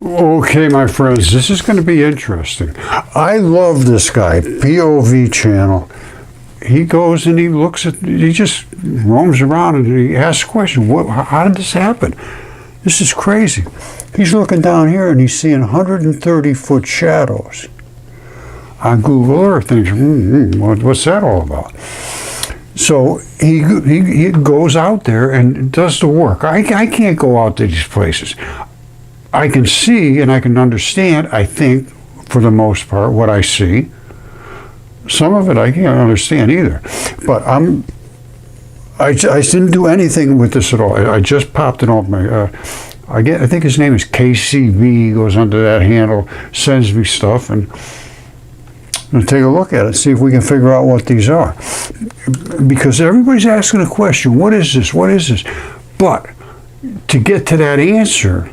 Okay, my friends, this is going to be interesting. I love this guy, POV channel. He goes and he looks at, he just roams around and he asks questions. How did this happen? This is crazy. He's looking down here and he's seeing 130-foot shadows on Google Earth. And he's, what's that all about? So he goes out there and does the work. I can't go out to these places. I can see and I can understand, I think, for the most part, what I see. Some of it I can't understand either. But I didn't do anything with this at all. I just popped it off my, I think his name is KCB, goes under that handle, sends me stuff, and I'm going to take a look at it, see if we can figure out what these are. Because everybody's asking a question, what is this, what is this? But to get to that answer,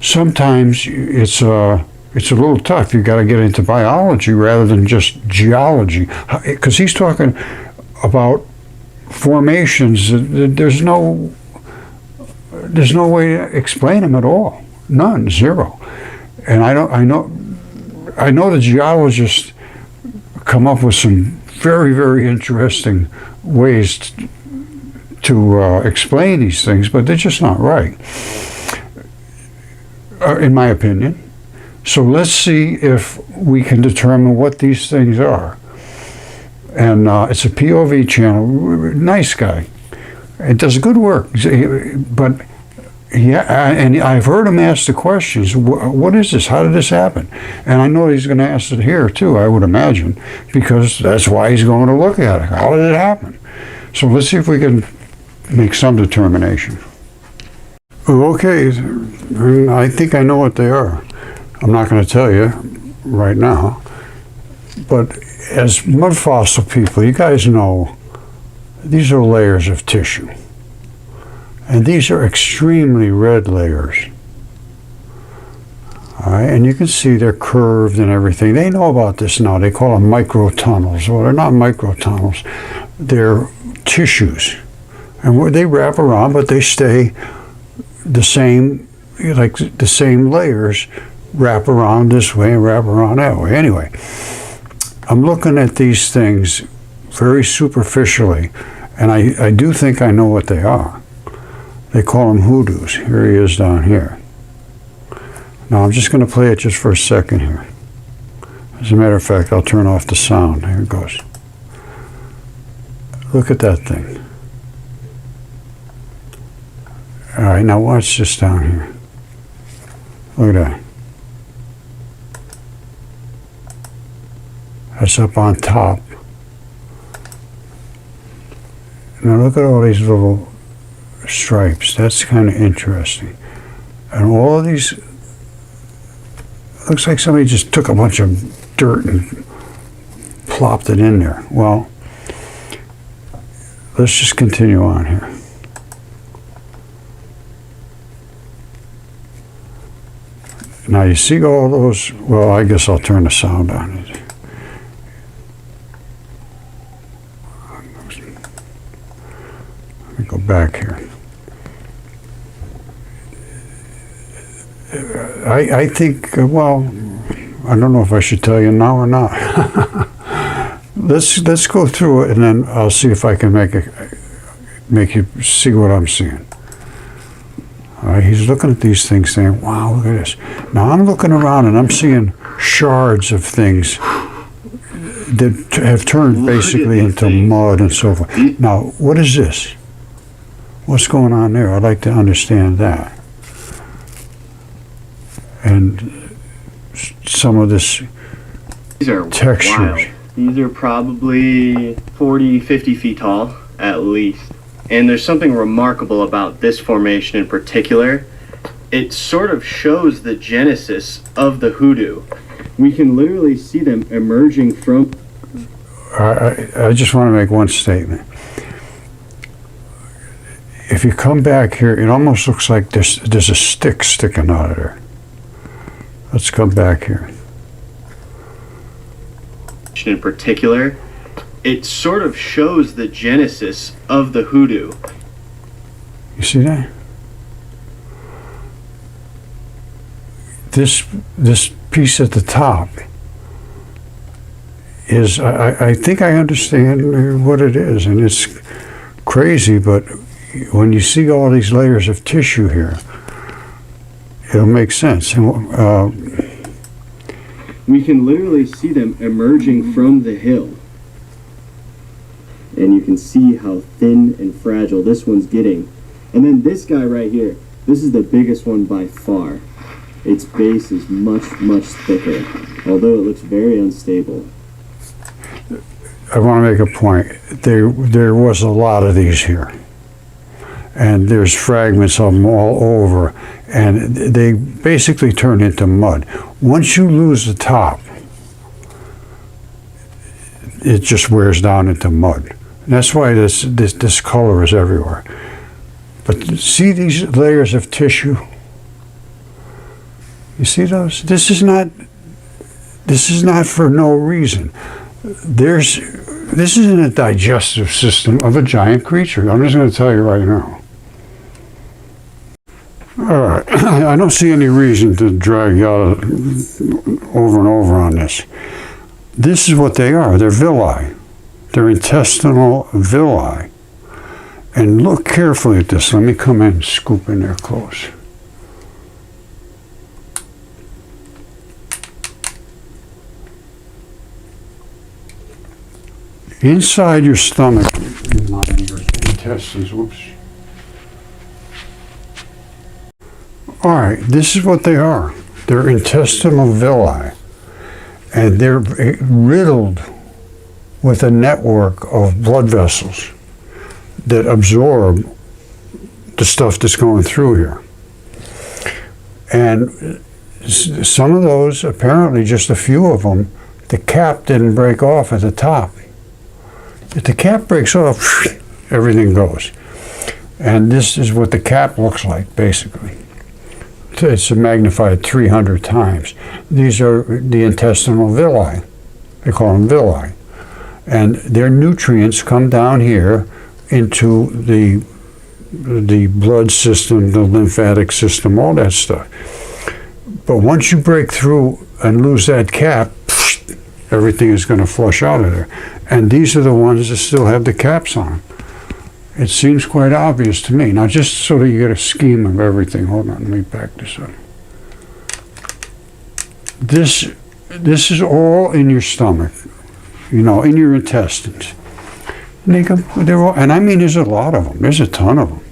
sometimes it's a little tough. You got to get into biology rather than just geology, because he's talking about formations. There's no way to explain them at all. None, zero. And I know the geologists come up with some very, very interesting ways to explain these things, but they're just not right, in my opinion. So let's see if we can determine what these things are. And it's a POV channel. Nice guy. It does good work. But and I've heard him ask the questions. What is this? How did this happen? And I know he's going to ask it here too, I would imagine, because that's why he's going to look at it. How did it happen? So let's see if we can make some determination. Okay, I think I know what they are. I'm not going to tell you right now, but as Mudfossil people, you guys know these are layers of tissue, and these are extremely red layers. All right, and you can see they're curved and everything. They know about this now. They call them microtunnels. Well, they're not microtunnels. They're tissues, and they wrap around, but they stay the same, like the same layers. Wrap around this way and wrap around that way. Anyway, I'm looking at these things very superficially, and I do think I know what they are. They call them hoodoos. Here he is down here. Now I'm just going to play it just for a second here. As a matter of fact, I'll turn off the sound. Here it goes. Look at that thing. All right, now watch this down here. Look at that. That's up on top. Now look at all these little stripes. That's kind of interesting. And all of these, looks like somebody just took a bunch of dirt and plopped it in there. Well, let's just continue on here. Now you see all those, well, I guess I'll turn the sound on. Let me go back here. I think, well, I don't know if I should tell you now or not. Let's go through it, and then I'll see if I can make you see what I'm seeing. All right, he's looking at these things saying, wow, look at this. Now I'm looking around and I'm seeing shards of things that have turned basically into mud and so forth. Now, what is this? What's going on there? I'd like to understand that. And some of this These are textures. Wild. These are probably 40, 50 feet tall, at least. And there's something remarkable about this formation in particular. It sort of shows the genesis of the hoodoo. We can literally see them emerging from... I just want to make one statement. If you come back here, it almost looks like there's a stick sticking out of there. Let's come back here. In particular, it sort of shows the genesis of the hoodoo. You see that? this piece at the top is, I think I understand what it is, and it's crazy, but when you see all these layers of tissue here, it'll make sense. We can literally see them emerging from the hill. And you can see how thin and fragile this one's getting. And then this guy right here, this is the biggest one by far. Its base is much, much thicker, although it looks very unstable. I want to make a point. There was a lot of these here. And there's fragments of them all over. And they basically turn into mud. Once you lose the top, it just wears down into mud. And that's why this color is everywhere. But see these layers of tissue? You see those? This is not for no reason. This isn't a digestive system of a giant creature. I'm just going to tell you right now. All right, I don't see any reason to drag you out over and over on this. This is what they are. They're villi. They're intestinal villi. And look carefully at this. Let me come in and scoop in there close. Inside your stomach, not in your intestines, whoops. All right, this is what they are. They're intestinal villi. And they're riddled with a network of blood vessels that absorb the stuff that's going through here. And some of those, apparently just a few of them, the cap didn't break off at the top. If the cap breaks off, everything goes. And this is what the cap looks like, basically. It's magnified 300 times. These are the intestinal villi. They call them villi. And their nutrients come down here into the blood system, the lymphatic system, all that stuff. But once you break through and lose that cap, everything is going to flush out of there. And these are the ones that still have the caps on. It seems quite obvious to me. Now, just so that you get a scheme of everything, hold on, let me back this up. This is all in your stomach, in your intestines. And I mean, there's a lot of them. There's a ton of them.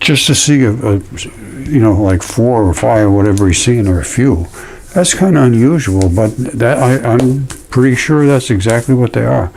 Just to see like 4 or 5 or whatever he's seeing, or a few, that's kind of unusual. But I'm pretty sure that's exactly what they are.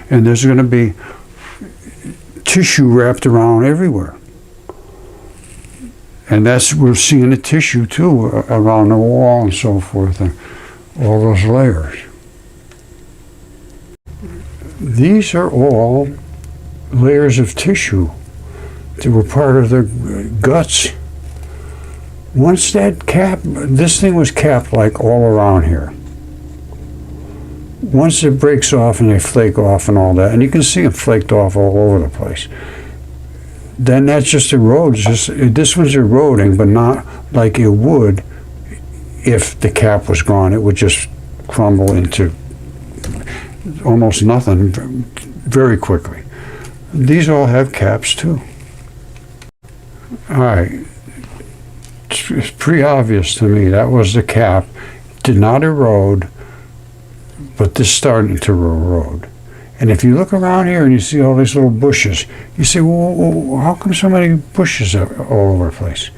And there's going to be tissue wrapped around everywhere. And we're seeing the tissue too around the wall and so forth, and all those layers. These are all layers of tissue that were part of their guts. Once that cap, this thing was capped like all around here. Once it breaks off and they flake off and all that, and you can see them flaked off all over the place, then that just erodes. This one's eroding, but not like it would if the cap was gone. It would just crumble into almost nothing very quickly. These all have caps too. All right, it's pretty obvious to me that was the cap. Did not erode, but this started to erode. And if you look around here and you see all these little bushes, you say, well, how come so many bushes are all over the place?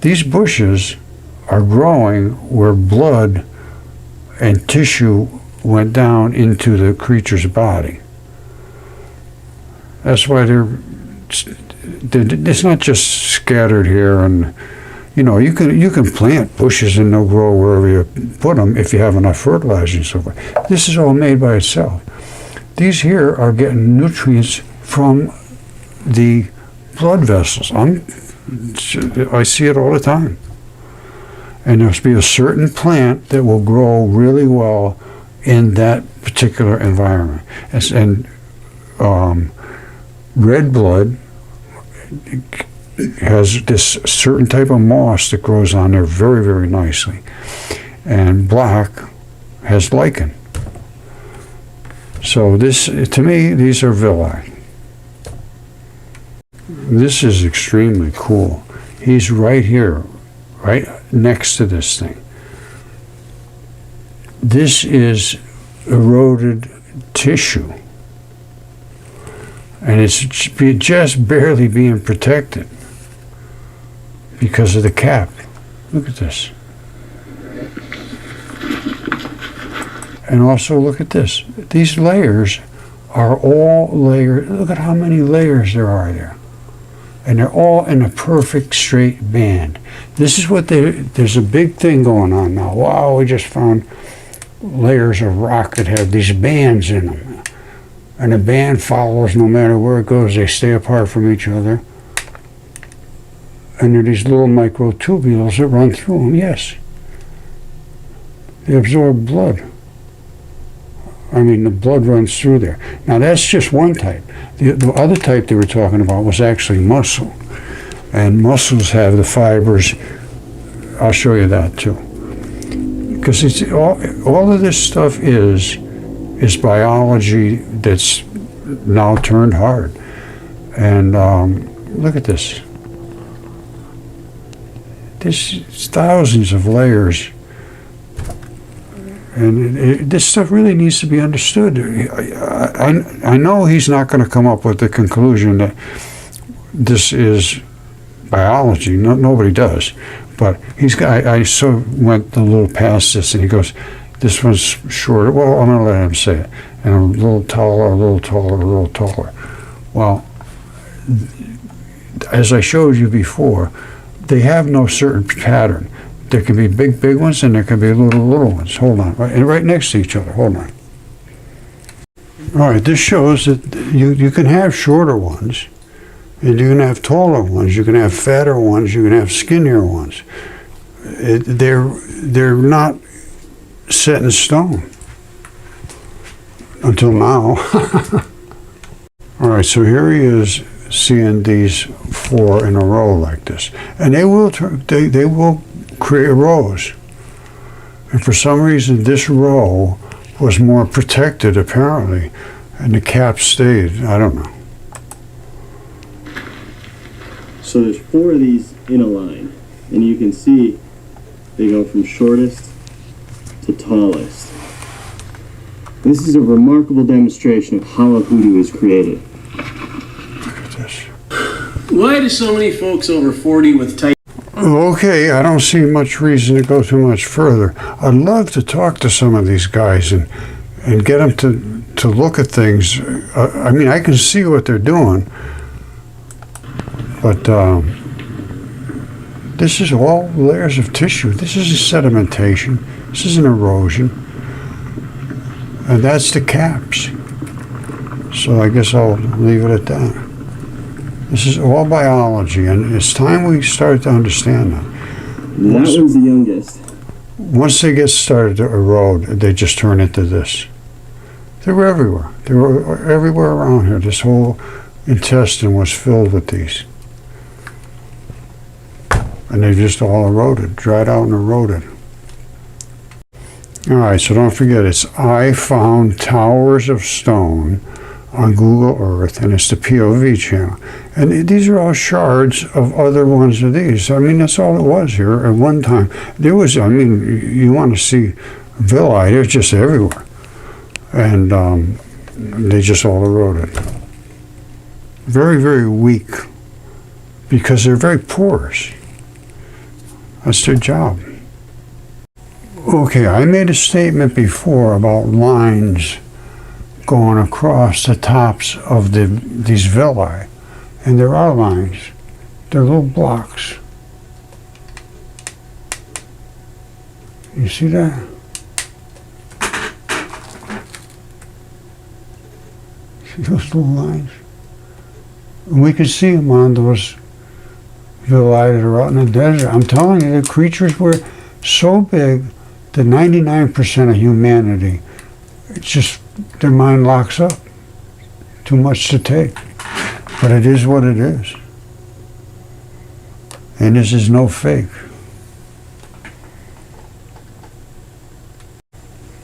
These bushes are growing where blood and tissue went down into the creature's body. That's why it's not just scattered here, and you can plant bushes and they'll grow wherever you put them if you have enough fertilizer and so forth. This is all made by itself. These here are getting nutrients from the blood vessels. I see it all the time. And there's be a certain plant that will grow really well in that particular environment. And red blood has this certain type of moss that grows on there very, very nicely. And black has lichen. So this, to me, these are villi. This is extremely cool. He's right here, right next to this thing. This is eroded tissue. And it's just barely being protected because of the cap. Look at this. And also look at this. These layers are all layered. Look at how many layers there are there. And they're all in a perfect straight band. This is what there's a big thing going on now. Wow, we just found layers of rock that have these bands in them. And the band follows no matter where it goes. They stay apart from each other. And there are these little microtubules that run through them, yes. They absorb blood. I mean, the blood runs through there. Now, that's just one type. The other type they were talking about was actually mussel. And mussels have the fibers. I'll show you that, too. Because it's all of this stuff is biology that's now turned hard. And look at this. There's thousands of layers. And this stuff really needs to be understood. I know he's not going to come up with the conclusion that this is biology. No, nobody does. But I so went a little past this, and he goes, this one's shorter. Well, I'm going to let him say it. And a little taller, a little taller, a little taller. Well, as I showed you before, they have no certain pattern. There can be big ones, and there can be little ones. Hold on. Right next to each other. Hold on. All right, this shows that you can have shorter ones, and you can have taller ones. You can have fatter ones. You can have skinnier ones. They're not set in stone until now. All right, so here he is seeing these 4 in a row like this, and they will create rows. And for some reason, this row was more protected apparently, and the cap stayed. I don't know. So there's 4 of these in a line, and you can see they go from shortest to tallest. This is a remarkable demonstration of how a hoodoo is created. Look at this. Why do so many folks over 40 with tight... Okay, I don't see much reason to go too much further. I'd love to talk to some of these guys and get them to look at things. I mean, I can see what they're doing, but this is all layers of tissue. This is a sedimentation. This is an erosion. And that's the caps. So I guess I'll leave it at that. This is all biology, and it's time we start to understand that. That one's the youngest. Once they get started to erode, they just turn into this. They were everywhere. They were everywhere around here. This whole intestine was filled with these. And they just all eroded, dried out and eroded. All right, so don't forget, I found towers of stone on Google Earth, and it's the POV channel. And these are all shards of other ones of these. I mean, that's all it was here at one time. There was, I mean, you want to see villi, they're just everywhere. And they just all eroded. Very, very weak, because they're very porous. That's their job. Okay, I made a statement before about lines going across the tops of these villi, and there are lines. They're little blocks. You see that? See those little lines? And we can see them on those villi that are out in the desert. I'm telling you, the creatures were so big that 99% of humanity, it's just their mind locks up. Too much to take. But it is what it is. And this is no fake.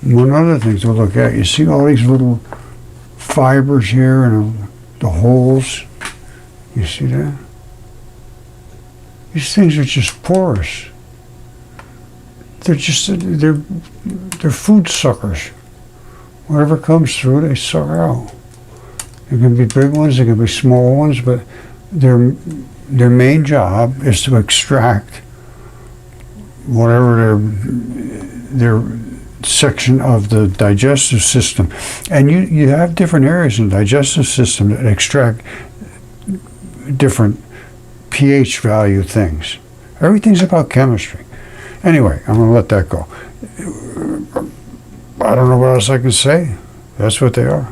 One other thing to look at, you see all these little fibers here and the holes? You see that? These things are just porous. They're food suckers. Whatever comes through, they suck out. There can be big ones, there can be small ones, but their main job is to extract whatever their section of the digestive system. And you have different areas in the digestive system that extract different pH value things. Everything's about chemistry. Anyway, I'm going to let that go. I don't know what else I can say. That's what they are.